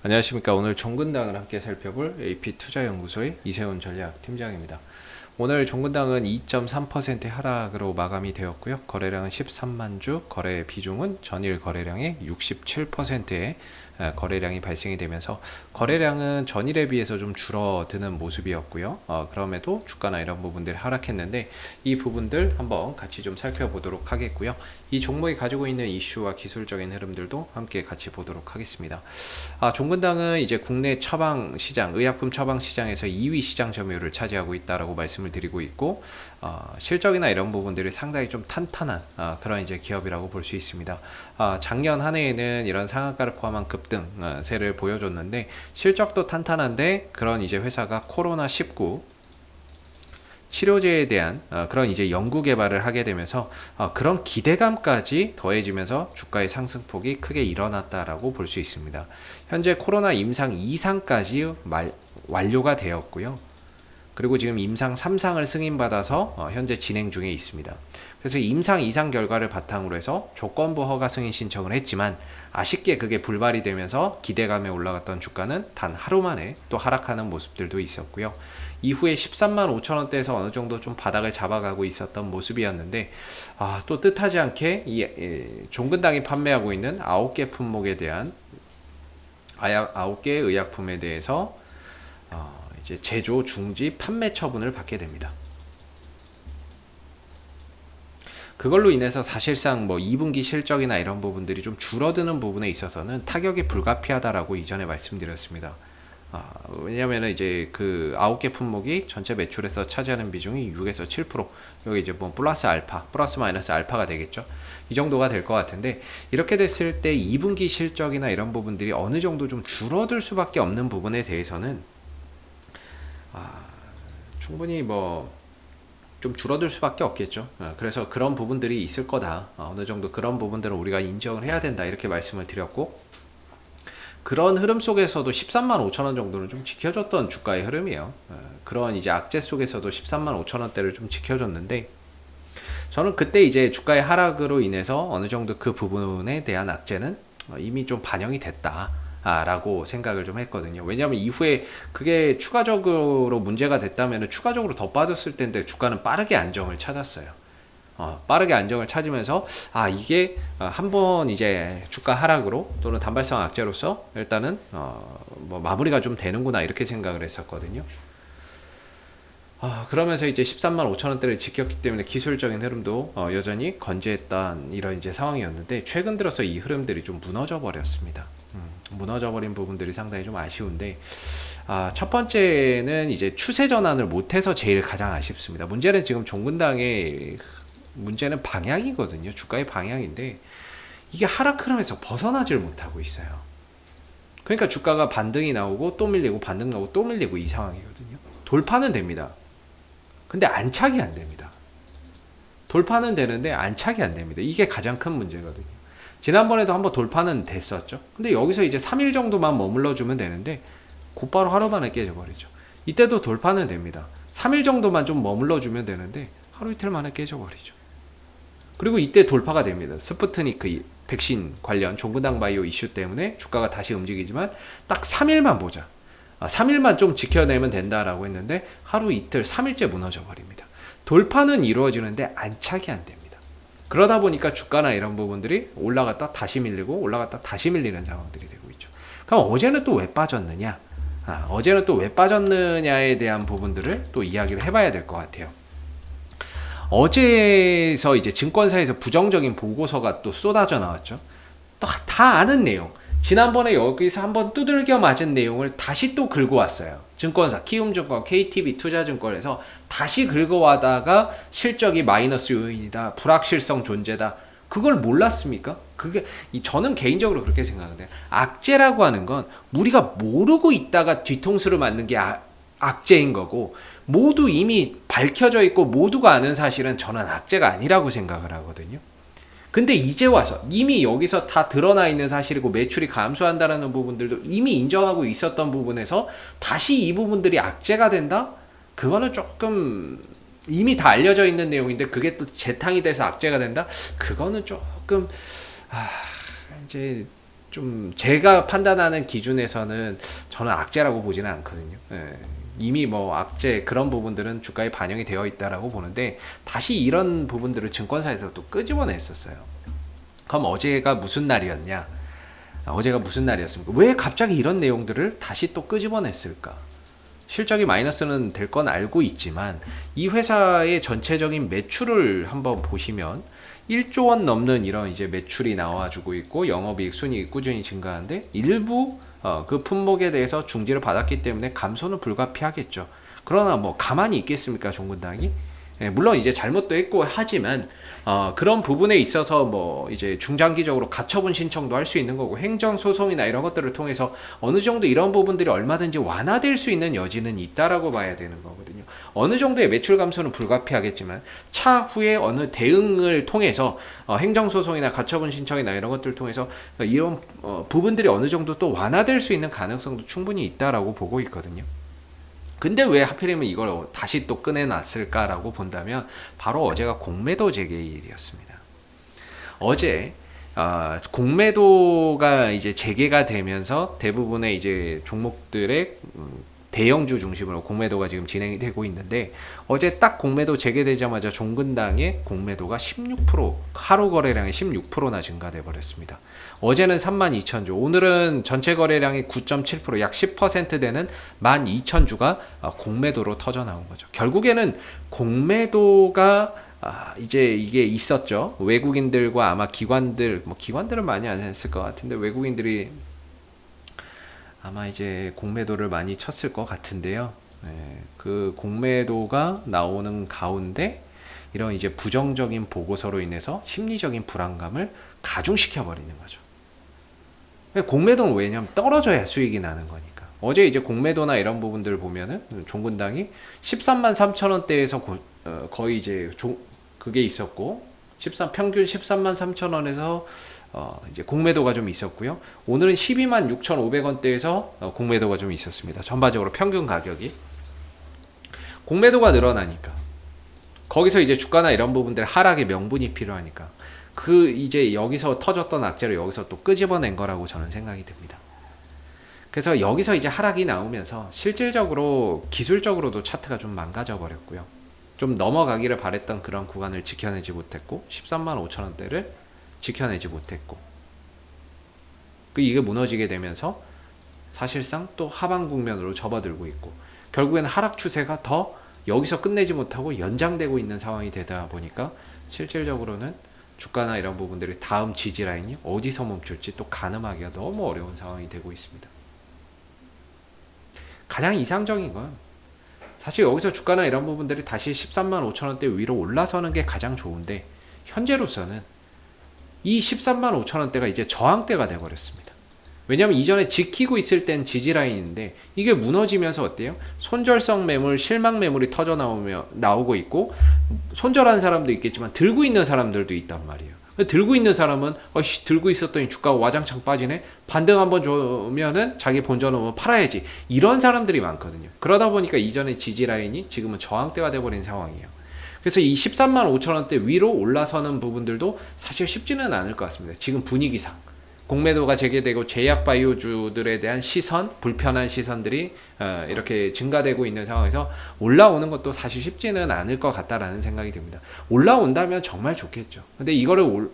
안녕하십니까. 오늘 종근당을 함께 살펴볼 AP투자연구소의 이세훈 전략팀장입니다. 오늘 종근당은 2.3% 하락으로 마감이 되었고요. 거래량은 13만 주, 거래 비중은 전일 거래량의 67%의 거래량이 발생이 되면서 거래량은 전일에 비해서 좀 줄어드는 모습이었고요. 그럼에도 주가나 이런 부분들이 하락했는데 이 부분들 한번 같이 좀 살펴보도록 하겠고요. 이 종목이 가지고 있는 이슈와 기술적인 흐름들도 함께 같이 보도록 하겠습니다. 종근당은 이제 국내 처방 시장, 의약품 처방 시장에서 2위 시장 점유율을 차지하고 있다라고 말씀을 드리고 있고, 실적이나 이런 부분들이 상당히 좀 탄탄한 그런 이제 기업이라고 볼 수 있습니다. 작년 한 해에는 이런 상한가를 포함한 급등세를 보여줬는데 실적도 탄탄한데 그런 이제 회사가 코로나19 치료제에 대한 그런 이제 연구 개발을 하게 되면서 그런 기대감까지 더해지면서 주가의 상승폭이 크게 일어났다라고 볼 수 있습니다. 현재 코로나 임상 2상까지 완료가 되었고요. 그리고 지금 임상 3상을 승인받아서 현재 진행 중에 있습니다. 그래서 임상 2상 결과를 바탕으로 해서 조건부 허가 승인 신청을 했지만 아쉽게 그게 불발이 되면서 기대감에 올라갔던 주가는 단 하루 만에 또 하락하는 모습들도 있었고요. 이후에 13만 5천 원대에서 어느 정도 좀 바닥을 잡아가고 있었던 모습이었는데 또 뜻하지 않게 이 종근당이 판매하고 있는 9개 품목에 대한 9개의 의약품에 대해서 이제 제조, 중지, 판매 처분을 받게 됩니다. 그걸로 인해서 사실상 뭐 2분기 실적이나 이런 부분들이 좀 줄어드는 부분에 있어서는 타격이 불가피하다라고 이전에 말씀드렸습니다. 왜냐면은 이제 그 9개 품목이 전체 매출에서 차지하는 비중이 6에서 7%, 여기 이제 뭐 플러스 마이너스 알파가 되겠죠. 이 정도가 될 것 같은데, 이렇게 됐을 때 2분기 실적이나 이런 부분들이 어느 정도 좀 줄어들 수밖에 없는 부분에 대해서는 충분히 뭐 좀 줄어들 수밖에 없겠죠. 그래서 그런 부분들이 있을 거다. 어느 정도 그런 부분들은 우리가 인정을 해야 된다. 이렇게 말씀을 드렸고, 그런 흐름 속에서도 13만 5천 원 정도는 좀 지켜줬던 주가의 흐름이에요. 그런 이제 악재 속에서도 13만 5천 원대를 좀 지켜줬는데, 저는 그때 이제 주가의 하락으로 인해서 어느 정도 그 부분에 대한 악재는 이미 좀 반영이 됐다. 라고 생각을 좀 했거든요. 왜냐하면 이후에 그게 추가적으로 문제가 됐다면 추가적으로 더 빠졌을 텐데 주가는 빠르게 안정을 찾았어요. 빠르게 안정을 찾으면서 이게 한번 이제 주가 하락으로 또는 단발성 악재로서 일단은 뭐 마무리가 좀 되는구나 이렇게 생각을 했었거든요. 그러면서 이제 13만 5천 원대를 지켰기 때문에 기술적인 흐름도 여전히 건재했던 이런 이제 상황이었는데, 최근 들어서 이 흐름들이 좀 무너져 버렸습니다. 무너져 버린 부분들이 상당히 좀 아쉬운데, 첫 번째는 이제 추세 전환을 못해서 제일 가장 아쉽습니다. 문제는 지금 종근당의 문제는 방향이거든요. 주가의 방향인데 이게 하락 흐름에서 벗어나질 못하고 있어요. 그러니까 주가가 반등이 나오고 또 밀리고 반등 나오고 또 밀리고 이 상황이거든요. 돌파는 됩니다. 근데 안착이 안 됩니다. 돌파는 되는데 안착이 안 됩니다. 이게 가장 큰 문제거든요. 지난번에도 한번 돌파는 됐었죠. 근데 여기서 이제 3일 정도만 머물러 주면 되는데 곧바로 하루 만에 깨져버리죠. 이때도 돌파는 됩니다. 3일 정도만 좀 머물러 주면 되는데 하루 이틀 만에 깨져버리죠. 그리고 이때 돌파가 됩니다. 스푸트니크 백신 관련 종근당 바이오 이슈 때문에 주가가 다시 움직이지만 딱 3일만 보자. 3일만 좀 지켜내면 된다라고 했는데 하루 이틀 3일째 무너져 버립니다. 돌파는 이루어지는데 안착이 안 됩니다. 그러다 보니까 주가나 이런 부분들이 올라갔다 다시 밀리고 올라갔다 다시 밀리는 상황들이 되고 있죠. 그럼 어제는 또 왜 빠졌느냐? 어제는 또 왜 빠졌느냐에 대한 부분들을 또 이야기를 해봐야 될 것 같아요. 어제서 이제 증권사에서 부정적인 보고서가 또 쏟아져 나왔죠. 또 다 아는 내용. 지난번에 여기서 한번 두들겨 맞은 내용을 다시 또 긁어 왔어요. 증권사, 키움증권, KTB 투자증권에서 다시 긁어 와다가 실적이 마이너스 요인이다, 불확실성 존재다. 그걸 몰랐습니까? 저는 개인적으로 그렇게 생각하는데, 악재라고 하는 건 우리가 모르고 있다가 뒤통수를 맞는 게 악재인 거고, 모두 이미 밝혀져 있고 모두가 아는 사실은 저는 악재가 아니라고 생각을 하거든요. 근데 이제 와서 이미 여기서 다 드러나 있는 사실이고 매출이 감소한다라는 부분들도 이미 인정하고 있었던 부분에서 다시 이 부분들이 악재가 된다? 그거는 조금 이미 다 알려져 있는 내용인데 그게 또 재탕이 돼서 악재가 된다? 그거는 조금 이제 좀 제가 판단하는 기준에서는 저는 악재라고 보지는 않거든요. 예. 이미 뭐 악재 그런 부분들은 주가에 반영이 되어 있다라고 보는데 다시 이런 부분들을 증권사에서 또 끄집어냈었어요. 그럼 어제가 무슨 날이었냐? 어제가 무슨 날이었습니까? 왜 갑자기 이런 내용들을 다시 또 끄집어냈을까? 실적이 마이너스는 될 건 알고 있지만 이 회사의 전체적인 매출을 한번 보시면 1조 원 넘는 이런 이제 매출이 나와주고 있고 영업이익 순이익 꾸준히 증가하는데 일부 그 품목에 대해서 중지를 받았기 때문에 감소는 불가피하겠죠. 그러나 뭐 가만히 있겠습니까, 종근당이? 예, 물론 이제 잘못도 했고 하지만 그런 부분에 있어서 뭐 이제 중장기적으로 가처분 신청도 할 수 있는 거고 행정 소송이나 이런 것들을 통해서 어느 정도 이런 부분들이 얼마든지 완화될 수 있는 여지는 있다라고 봐야 되는 거거든요. 어느 정도의 매출 감소는 불가피하겠지만 차후에 어느 대응을 통해서 행정 소송이나 가처분 신청이나 이런 것들을 통해서 이런 부분들이 어느 정도 또 완화될 수 있는 가능성도 충분히 있다라고 보고 있거든요. 근데 왜 하필이면 이걸 다시 또 꺼내놨을까라고 본다면 바로 어제가 공매도 재개일이었습니다. 어제 공매도가 이제 재개가 되면서 대부분의 이제 종목들의 대형주 중심으로 공매도가 지금 진행이 되고 있는데 어제 딱 공매도 재개되자마자 종근당의 공매도가 16% 하루 거래량이 16%나 증가돼 버렸습니다. 어제는 32,000주, 오늘은 전체 거래량이 9.7% 약 10% 되는 12,000주가 공매도로 터져 나온 거죠. 결국에는 공매도가 이제 이게 있었죠. 외국인들과 아마 기관들, 뭐 기관들은 많이 안 했을 것 같은데 외국인들이 아마 이제 공매도를 많이 쳤을 것 같은데요. 네, 그 공매도가 나오는 가운데 이런 이제 부정적인 보고서로 인해서 심리적인 불안감을 가중시켜 버리는 거죠. 공매도는 왜냐면 떨어져야 수익이 나는 거니까. 어제 이제 공매도나 이런 부분들을 보면은 종근당이 13만 3천 원대에서 거의 이제 그게 있었고 평균 13만 3천 원에서 이제 공매도가 좀 있었고요. 오늘은 12만 6,500원대에서 공매도가 좀 있었습니다. 전반적으로 평균 가격이 공매도가 늘어나니까 거기서 이제 주가나 이런 부분들 하락의 명분이 필요하니까 그 이제 여기서 터졌던 악재를 여기서 또 끄집어낸 거라고 저는 생각이 듭니다. 그래서 여기서 이제 하락이 나오면서 실질적으로 기술적으로도 차트가 좀 망가져 버렸고요. 좀 넘어가기를 바랬던 그런 구간을 지켜내지 못했고 13만 5천 원대를 지켜내지 못했고 이게 무너지게 되면서 사실상 또 하방 국면으로 접어들고 있고 결국에는 하락 추세가 더 여기서 끝내지 못하고 연장되고 있는 상황이 되다 보니까 실질적으로는 주가나 이런 부분들이 다음 지지 라인이 어디서 멈출지 또 가늠하기가 너무 어려운 상황이 되고 있습니다. 가장 이상적인 건 사실 여기서 주가나 이런 부분들이 다시 13만 5천 원대 위로 올라서는 게 가장 좋은데 현재로서는 이 13만 5천 원대가 이제 저항대가 돼버렸습니다. 왜냐하면 이전에 지키고 있을 땐 지지라인인데 이게 무너지면서 어때요? 손절성 매물, 실망 매물이 터져 나오고 있고 손절한 사람도 있겠지만 들고 있는 사람들도 있단 말이에요. 들고 있는 사람은 들고 있었더니 주가가 와장창 빠지네. 반등 한번 주면은 자기 본전 오면 팔아야지. 이런 사람들이 많거든요. 그러다 보니까 이전에 지지라인이 지금은 저항대가 돼버린 상황이에요. 그래서 이 13만 5천 원대 위로 올라서는 부분들도 사실 쉽지는 않을 것 같습니다. 지금 분위기상 공매도가 재개되고 제약바이오주들에 대한 시선, 불편한 시선들이 이렇게 증가되고 있는 상황에서 올라오는 것도 사실 쉽지는 않을 것 같다라는 생각이 듭니다. 올라온다면 정말 좋겠죠. 근데 이거를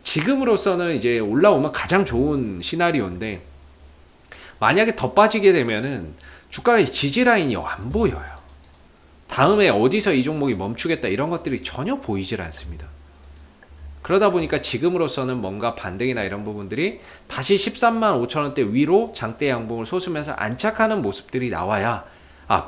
지금으로서는 이제 올라오면 가장 좋은 시나리오인데 만약에 더 빠지게 되면은 주가의 지지라인이 안 보여요. 다음에 어디서 이 종목이 멈추겠다 이런 것들이 전혀 보이질 않습니다. 그러다 보니까 지금으로서는 뭔가 반등이나 이런 부분들이 다시 13만 5천 원대 위로 장대 양봉을 솟으면서 안착하는 모습들이 나와야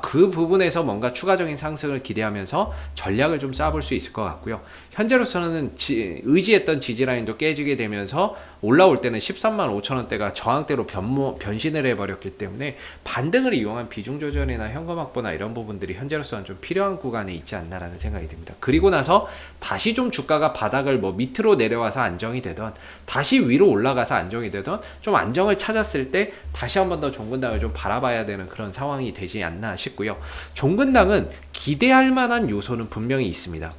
그 부분에서 뭔가 추가적인 상승을 기대하면서 전략을 좀 쌓아볼 수 있을 것 같고요. 현재로서는 의지했던 지지라인도 깨지게 되면서 올라올 때는 13만 5천 원대가 저항대로 변신을 해버렸기 때문에 반등을 이용한 비중 조절이나 현금 확보나 이런 부분들이 현재로서는 좀 필요한 구간에 있지 않나라는 생각이 듭니다. 그리고 나서 다시 좀 주가가 바닥을 밑으로 내려와서 안정이 되던 다시 위로 올라가서 안정이 되던 좀 안정을 찾았을 때 다시 한 번 더 종근당을 좀 바라봐야 되는 그런 상황이 되지 않나 싶고요. 종근당은 기대할 만한 요소는 분명히 있습니다.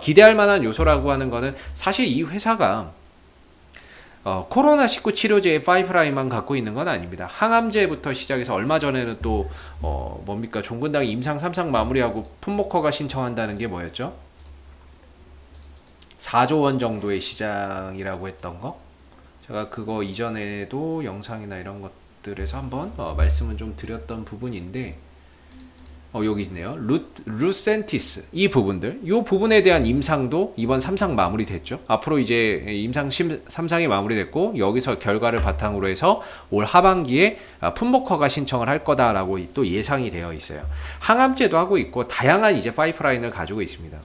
기대할 만한 요소라고 하는 거는 사실 이 회사가 코로나19 치료제의 파이프라인만 갖고 있는 건 아닙니다. 항암제부터 시작해서 얼마 전에는 또 뭡니까 종군당이 임상 3상 마무리하고 품목허가 신청한다는 게 뭐였죠? 4조 원 정도의 시장이라고 했던 거. 제가 그거 이전에도 영상이나 이런 것들에서 한번 말씀을 좀 드렸던 부분인데 여기 있네요. 루센티스 이 부분들, 이 부분에 대한 임상도 이번 3상 마무리됐죠. 앞으로 이제 임상 3상이 마무리됐고 여기서 결과를 바탕으로 해서 올 하반기에 품목허가 신청을 할 거다라고 또 예상이 되어 있어요. 항암제도 하고 있고 다양한 이제 파이프라인을 가지고 있습니다.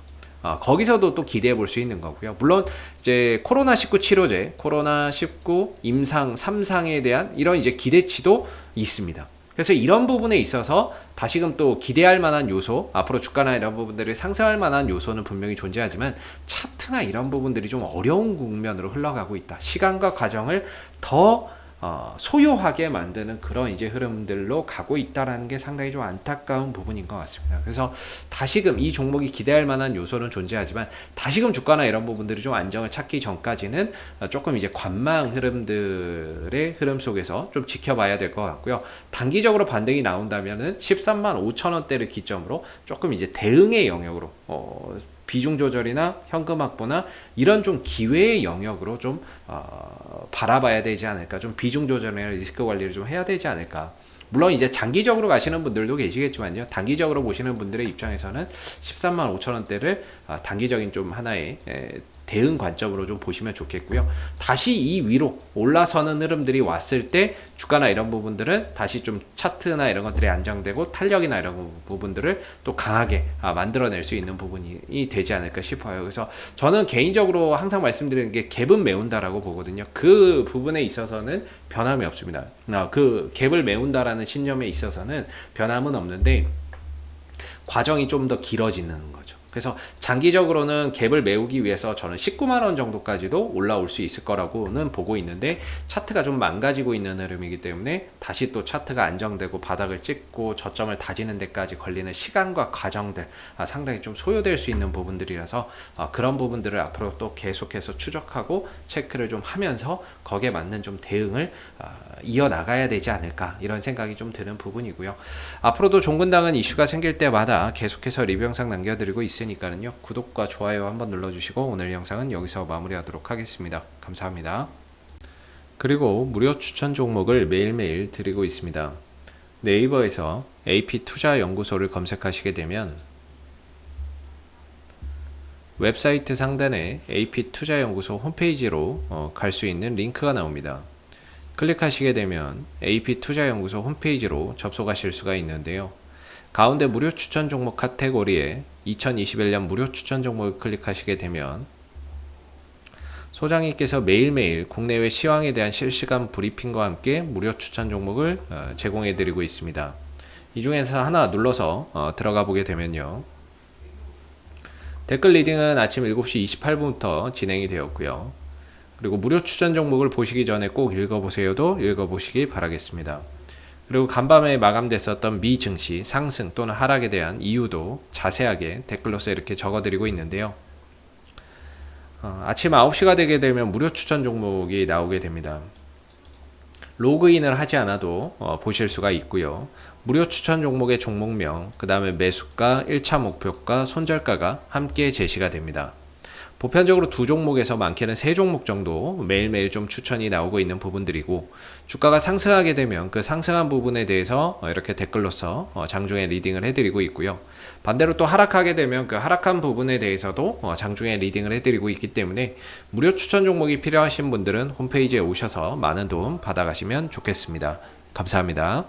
거기서도 또 기대해 볼 수 있는 거고요. 물론 이제 코로나19 치료제, 코로나19 임상 3상에 대한 이런 이제 기대치도 있습니다. 그래서 이런 부분에 있어서 다시금 또 기대할 만한 요소, 앞으로 주가나 이런 부분들이 상승할 만한 요소는 분명히 존재하지만 차트나 이런 부분들이 좀 어려운 국면으로 흘러가고 있다. 시간과 과정을 더 소요하게 만드는 그런 이제 흐름들로 가고 있다라는 게 상당히 좀 안타까운 부분인 것 같습니다. 그래서 다시금 이 종목이 기대할 만한 요소는 존재하지만 다시금 주가나 이런 부분들이 좀 안정을 찾기 전까지는 조금 이제 관망 흐름들의 흐름 속에서 좀 지켜봐야 될 것 같고요. 단기적으로 반등이 나온다면은 13만 5천 원대를 기점으로 조금 이제 대응의 영역으로 비중 조절이나 현금 확보나 이런 좀 기회의 영역으로 좀 바라봐야 되지 않을까. 좀 비중 조절이나 리스크 관리를 좀 해야 되지 않을까. 물론 이제 장기적으로 가시는 분들도 계시겠지만요. 단기적으로 보시는 분들의 입장에서는 13만 5천 원대를 단기적인 좀 하나의 대응 관점으로 좀 보시면 좋겠고요. 다시 이 위로 올라서는 흐름들이 왔을 때 주가나 이런 부분들은 다시 좀 차트나 이런 것들이 안정되고 탄력이나 이런 부분들을 또 강하게 만들어낼 수 있는 부분이 되지 않을까 싶어요. 그래서 저는 개인적으로 항상 말씀드리는 게 갭은 메운다라고 보거든요. 그 부분에 있어서는 변함이 없습니다. 그 갭을 메운다라는 신념에 있어서는 변함은 없는데 과정이 좀 더 길어지는 거죠. 그래서 장기적으로는 갭을 메우기 위해서 저는 19만 원 정도까지도 올라올 수 있을 거라고는 보고 있는데 차트가 좀 망가지고 있는 흐름이기 때문에 다시 또 차트가 안정되고 바닥을 찍고 저점을 다지는 데까지 걸리는 시간과 과정들 상당히 좀 소요될 수 있는 부분들이라서 그런 부분들을 앞으로 또 계속해서 추적하고 체크를 좀 하면서 거기에 맞는 좀 대응을 이어나가야 되지 않을까 이런 생각이 좀 드는 부분이고요. 앞으로도 종근당은 이슈가 생길 때마다 계속해서 리뷰 영상 남겨드리고 있으니까요. 구독과 좋아요 한번 눌러주시고 오늘 영상은 여기서 마무리하도록 하겠습니다. 감사합니다. 그리고 무료 추천 종목을 매일매일 드리고 있습니다. 네이버에서 AP투자연구소를 검색하시게 되면 웹사이트 상단에 AP투자연구소 홈페이지로 갈 수 있는 링크가 나옵니다. 클릭하시게 되면 AP투자연구소 홈페이지로 접속하실 수가 있는데요. 가운데 무료 추천 종목 카테고리에 2021년 무료 추천 종목을 클릭하시게 되면 소장님께서 매일매일 국내외 시황에 대한 실시간 브리핑과 함께 무료 추천 종목을 제공해 드리고 있습니다. 이 중에서 하나 눌러서 들어가 보게 되면요. 댓글 리딩은 아침 7시 28분부터 진행이 되었고요. 그리고 무료 추천 종목을 보시기 전에 꼭 읽어보세요도 읽어보시기 바라겠습니다. 그리고 간밤에 마감됐었던 미 증시 상승 또는 하락에 대한 이유도 자세하게 댓글로서 이렇게 적어드리고 있는데요. 아침 9시가 되게 되면 무료 추천 종목이 나오게 됩니다. 로그인을 하지 않아도 보실 수가 있고요. 무료 추천 종목의 종목명, 그 다음에 매수가, 1차 목표가, 손절가가 함께 제시가 됩니다. 보편적으로 두 종목에서 많게는 세 종목 정도 매일매일 좀 추천이 나오고 있는 부분들이고 주가가 상승하게 되면 그 상승한 부분에 대해서 이렇게 댓글로서 장중에 리딩을 해드리고 있고요. 반대로 또 하락하게 되면 그 하락한 부분에 대해서도 장중에 리딩을 해드리고 있기 때문에 무료 추천 종목이 필요하신 분들은 홈페이지에 오셔서 많은 도움 받아가시면 좋겠습니다. 감사합니다.